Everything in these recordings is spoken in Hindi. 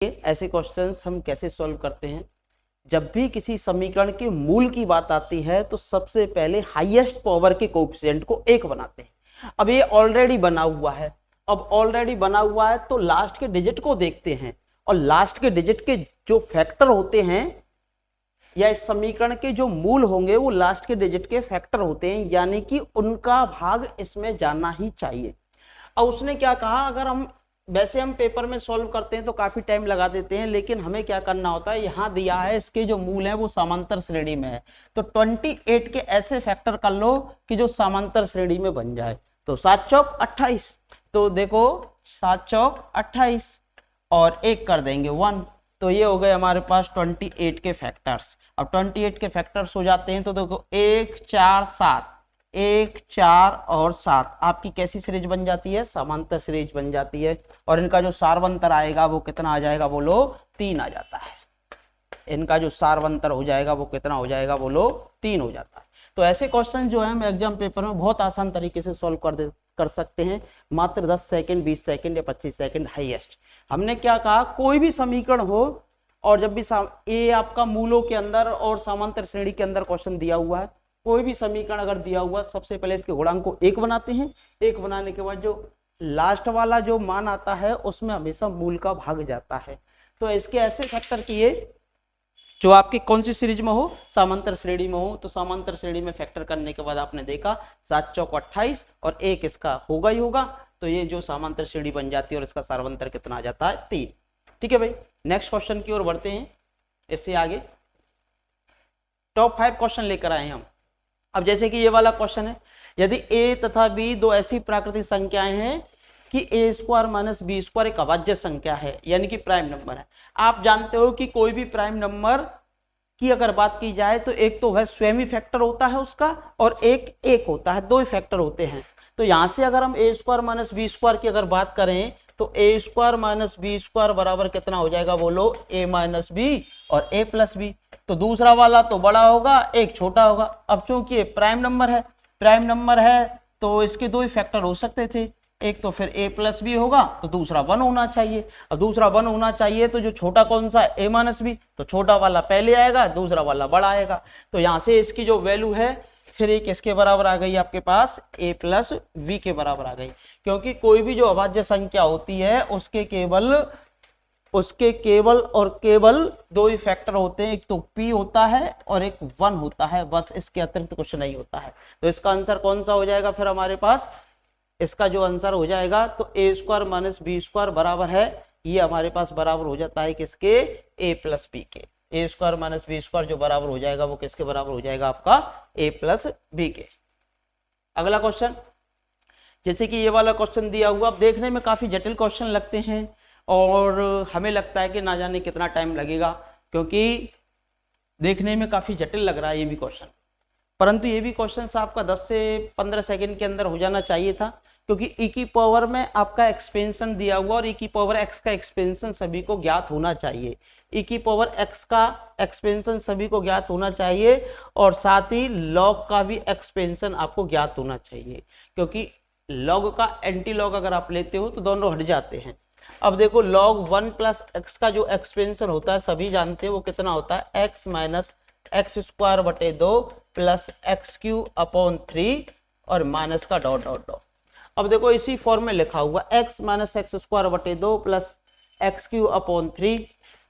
ऐसे क्वेश्चंस हम कैसे सॉल्व करते हैं। जब भी किसी समीकरण के मूल की बात आती है तो सबसे पहले हाईएस्ट पावर के कोएफिशिएंट को 1 बनाते हैं। अब ये ऑलरेडी बना हुआ है, तो लास्ट के डिजिट को देखते हैं और लास्ट के डिजिट के जो फैक्टर होते हैं या इस समीकरण के जो मूल होंगे वो लास्ट के डिजिट के फैक्टर होते हैं, यानी कि उनका भाग इसमें जाना ही चाहिए। अब उसने क्या कहा, अगर हम वैसे हम पेपर में सॉल्व करते हैं तो काफी टाइम लगा देते हैं, लेकिन हमें क्या करना होता है, यहाँ दिया है इसके जो मूल है वो समांतर श्रेणी में है, तो 28 के ऐसे फैक्टर कर लो कि जो समांतर श्रेणी में बन जाए। तो 7 चौक 28, तो देखो 7 चौक 28 और 1 कर देंगे 1, तो ये हो गए हमारे पास 28 के फैक्टर्स। अब 28 के फैक्टर्स हो जाते हैं तो देखो 1 4 7, 1 4 और 7 आपकी कैसी सीरीज बन जाती है, समांतर सीरीज बन जाती है। और इनका जो सारवंतर आएगा वो कितना आ जाएगा, बोलो 3 आ जाता है। इनका जो सारवंतर हो जाएगा वो कितना हो जाएगा, बोलो 3 हो जाता है। तो ऐसे क्वेश्चन जो है हम एग्जाम पेपर में बहुत आसान तरीके से सॉल्व कर सकते हैं, मात्र 10 सेकंड 20 सेकंड या 25 सेकंड हाईएस्ट। हमने क्या कहा, कोई भी समीकरण हो और जब भी ये आपका मूलों के अंदर और समांतर श्रेणी के अंदर क्वेश्चन दिया हुआ है, कोई भी समीकरण अगर दिया हुआ, सबसे पहले इसके गुणांक को 1 बनाते हैं। 1 बनाने के बाद जो लास्ट वाला जो मान आता है उसमें हमेशा मूल का भाग जाता है। तो इसके ऐसे फैक्टर किए जो आपकी कौन सी सीरीज में हो, समांतर श्रेणी में हो, तो समांतर श्रेणी में फैक्टर करने के बाद आपने देखा 7 चौक 28 और 1 इसका होगा ही होगा, तो ये जो समांतर श्रेणी बन जाती है और इसका सारवंतर कितना आ जाता है, 3। ठीक है भाई, नेक्स्ट क्वेश्चन की ओर बढ़ते हैं। इससे आगे टॉप 5 क्वेश्चन लेकर आए हम। अब जैसे कि ये वाला क्वेश्चन है, यदि a तथा b दो ऐसी प्राकृतिक संख्याएं हैं कि a square minus B square एक अभाज्य संख्या है, यानी कि प्राइम नंबर है। आप जानते हो कि कोई भी प्राइम नंबर की अगर बात की जाए तो एक तो वह स्वयं ही फैक्टर होता है उसका, और एक होता है, 2 ही फैक्टर होते हैं। तो यहां से अगर हम a square minus B square की अगर बात करें तो a square minus B square बराबर कितना हो जाएगा, बोलो a माइनस बी और a प्लस बी। तो दूसरा वाला तो बड़ा होगा, एक छोटा होगा। अब चूंकि ये प्राइम नंबर है तो इसके 2 ही फैक्टर हो सकते थे, एक तो फिर a प्लस बी होगा तो दूसरा 1 होना चाहिए। अब दूसरा 1 होना चाहिए तो जो छोटा कौन सा है, a माइनस बी, तो छोटा वाला पहले आएगा, दूसरा वाला बड़ा आएगा। तो यहाँ से इसकी जो वैल्यू है फिर एक इसके बराबर आ गई आपके पास, a प्लस बी के बराबर आ गई। क्योंकि कोई भी जो अभाज्य संख्या होती है उसके केवल 2 ही फैक्टर होते हैं, एक तो p होता है और एक 1 होता है, बस इसके अतिरिक्त कुछ नहीं होता है। तो इसका आंसर कौन सा हो जाएगा फिर हमारे पास, इसका जो आंसर हो जाएगा तो a square minus B square बराबर है, ये हमारे पास बराबर हो जाता है किसके, a प्लस बी के। a square minus B square जो बराबर हो जाएगा वो किसके बराबर हो जाएगा, आपका a प्लस बी के। अगला क्वेश्चन, जैसे कि ये वाला क्वेश्चन दिया हुआ, अब देखने में काफी जटिल क्वेश्चन लगते हैं और हमें लगता है कि ना जाने कितना टाइम लगेगा, क्योंकि देखने में काफी जटिल लग रहा है ये भी क्वेश्चन। परंतु ये भी क्वेश्चन आपका 10 से 15 सेकंड के अंदर हो जाना चाहिए था, क्योंकि e की पावर में आपका एक्सपेंशन दिया हुआ और e की पावर x का एक्सपेंशन सभी को ज्ञात होना चाहिए। e की पावर x का एक्सपेंशन सभी को ज्ञात होना चाहिए और साथ ही log का भी एक्सपेंशन आपको ज्ञात होना चाहिए, क्योंकि log का एंटी लॉग अगर आप लेते हो तो दोनों हट जाते हैं। अब देखो log 1 प्लस एक्स का जो एक्सपेंशन होता है सभी जानते हैं वो कितना होता है, x माइनस एक्स स्क्वायर बटे 2 प्लस एक्स क्यू अपॉन 3 और माइनस का डॉट डॉट डॉट। अब देखो इसी फॉर्म में लिखा हुआ x माइनस एक्स स्क्वायर बटे 2 प्लस एक्स क्यू अपॉन 3,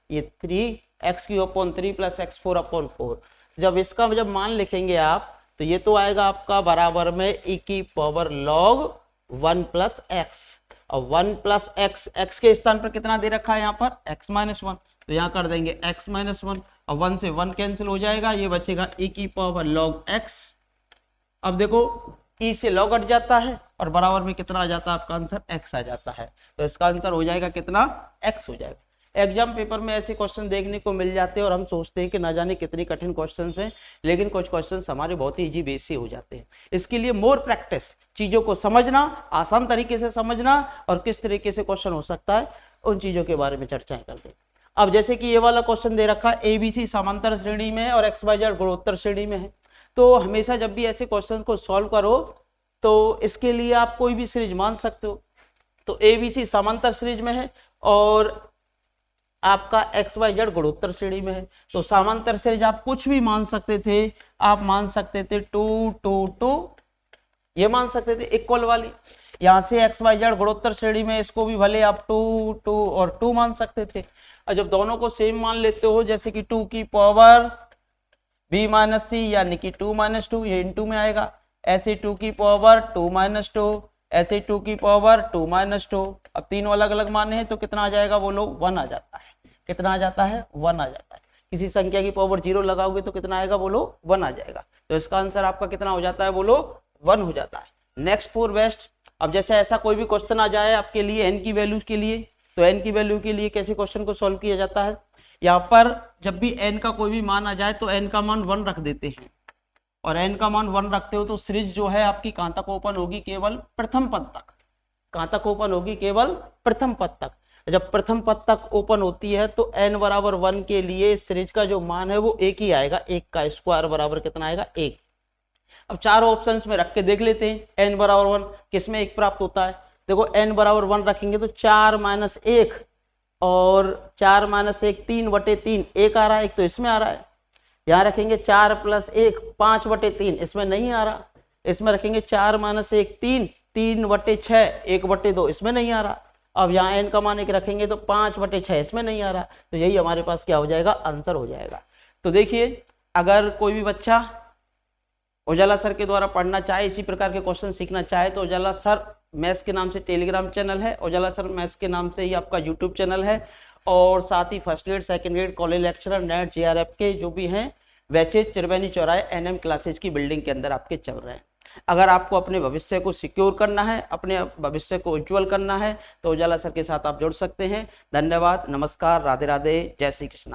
ये 3 x Q upon 3 plus x 4 upon 4। जब इसका मान लिखेंगे आप तो ये तो आएगा आपका बराबर में e की पावर log 1 प्लस एक्स, और 1 प्लस एक्स के स्थान पर कितना दे रखा है यहाँ पर, x माइनस 1, तो यहाँ कर देंगे x माइनस 1 और 1 से 1 कैंसिल हो जाएगा, ये बचेगा e की पावर log x। अब देखो e से log हट जाता है और बराबर में कितना आ जाता है, आपका आंसर x आ जाता है। तो इसका आंसर हो जाएगा कितना, x हो जाएगा। एग्जाम पेपर में ऐसे क्वेश्चन देखने को मिल जाते हैं और हम सोचते हैं कि ना जाने कितनी कठिन क्वेश्चंस हैं, लेकिन कुछ क्वेश्चंस हमारे बहुत ही इजी बेस से हो जाते हैं। इसके लिए मोर प्रैक्टिस, चीजों को समझना, आसान तरीके से समझना और किस तरीके से क्वेश्चन हो सकता है, उन चीजों के बारे में चर्चाएं करते हैं। अब जैसे कि ये वाला क्वेश्चन दे रखा है, ABC समांतर श्रेणी में है और XYZ गुणोत्तर श्रेणी में है, तो हमेशा जब भी ऐसे क्वेश्चन को सॉल्व करो तो इसके लिए आप कोई भी सीरीज मान सकते हो। तो ABC समांतर सीरीज में है और आपका XYZ गुणोत्तर श्रेणी में है, तो समांतर श्रेणी आप कुछ भी मान सकते थे, आप मान सकते थे 2 2 2, ये मान सकते थे इक्वल वाली। यहाँ से XYZ गुणोत्तर श्रेणी में इसको भी भले आप 2 2 और 2 मान सकते थे। और जब दोनों को सेम मान लेते हो, जैसे कि 2 की पावर b माइनस सी यानी कि 2 माइनस 2, ये इनटू में आएगा, ऐसे 2 की पावर 2 माइनस 2, ऐसे 2 की पावर 2 माइनस 2। अब तीनों अलग अलग माने हैं तो कितना आ जाएगा बोलो, 1 आ जाता है। कितना आ जाता है, 1 आ जाता है। किसी संख्या की पावर 0 लगाओगे तो कितना आएगा बोलो, 1 आ जाएगा। तो इसका आंसर आपका कितना हो जाता है बोलो, 1 हो जाता है। Next four best. अब जैसे ऐसा कोई भी क्वेश्चन आ जाए आपके लिए n की वैल्यू के लिए, तो n की वैल्यू के लिए कैसे क्वेश्चन को सॉल्व किया जाता है। यहाँ पर जब भी n का कोई भी मान आ जाए तो n का मान 1 रख देते हैं, और n का मान 1 रखते हो तो सीरीज जो है आपकी कहां तक ओपन होगी, केवल प्रथम पद तक। कहां तक ओपन होगी, केवल प्रथम पद तक। जब प्रथम पद तक ओपन होती है तो n बराबर 1 के लिए सीरीज का जो मान है वो 1 ही आएगा। 1 का स्क्वायर बराबर कितना आएगा, 1। अब चारों ऑप्शंस में रख के देख लेते हैं। n बराबर 1 किसमें 1 प्राप्त होता है। देखो n बराबर 1 रखेंगे तो 4 माइनस 1 और 4 माइनस 1 3/3, 1 आ रहा है, एक तो इसमें आ रहा है। यहाँ रखेंगे 4 प्लस 1 5/3, इसमें नहीं आ रहा। इसमें रखेंगे 4 माइनस 1 3, 3/6, 1/2, इसमें नहीं आ रहा। अब यहाँ n का मान 1 रखेंगे तो 5/6, इसमें नहीं आ रहा। तो यही हमारे पास क्या हो जाएगा, आंसर हो जाएगा। तो देखिए, अगर कोई भी बच्चा उजाला सर के द्वारा पढ़ना चाहे, इसी प्रकार के क्वेश्चन सीखना चाहे, तो उजाला सर मैथ्स के नाम से टेलीग्राम चैनल है, उजाला सर मैथ्स के नाम से ही आपका यूट्यूब चैनल है, और साथ ही first grade second grade college lecturer NET JRF के जो भी हैं बैचेज त्रिवेणी चौराहे NM क्लासेज की बिल्डिंग के अंदर आपके चल रहे हैं। अगर आपको अपने भविष्य को सिक्योर करना है, अपने भविष्य को उज्ज्वल करना है, तो उजाला सर के साथ आप जुड़ सकते हैं। धन्यवाद, नमस्कार, राधे राधे, जय श्री कृष्ण।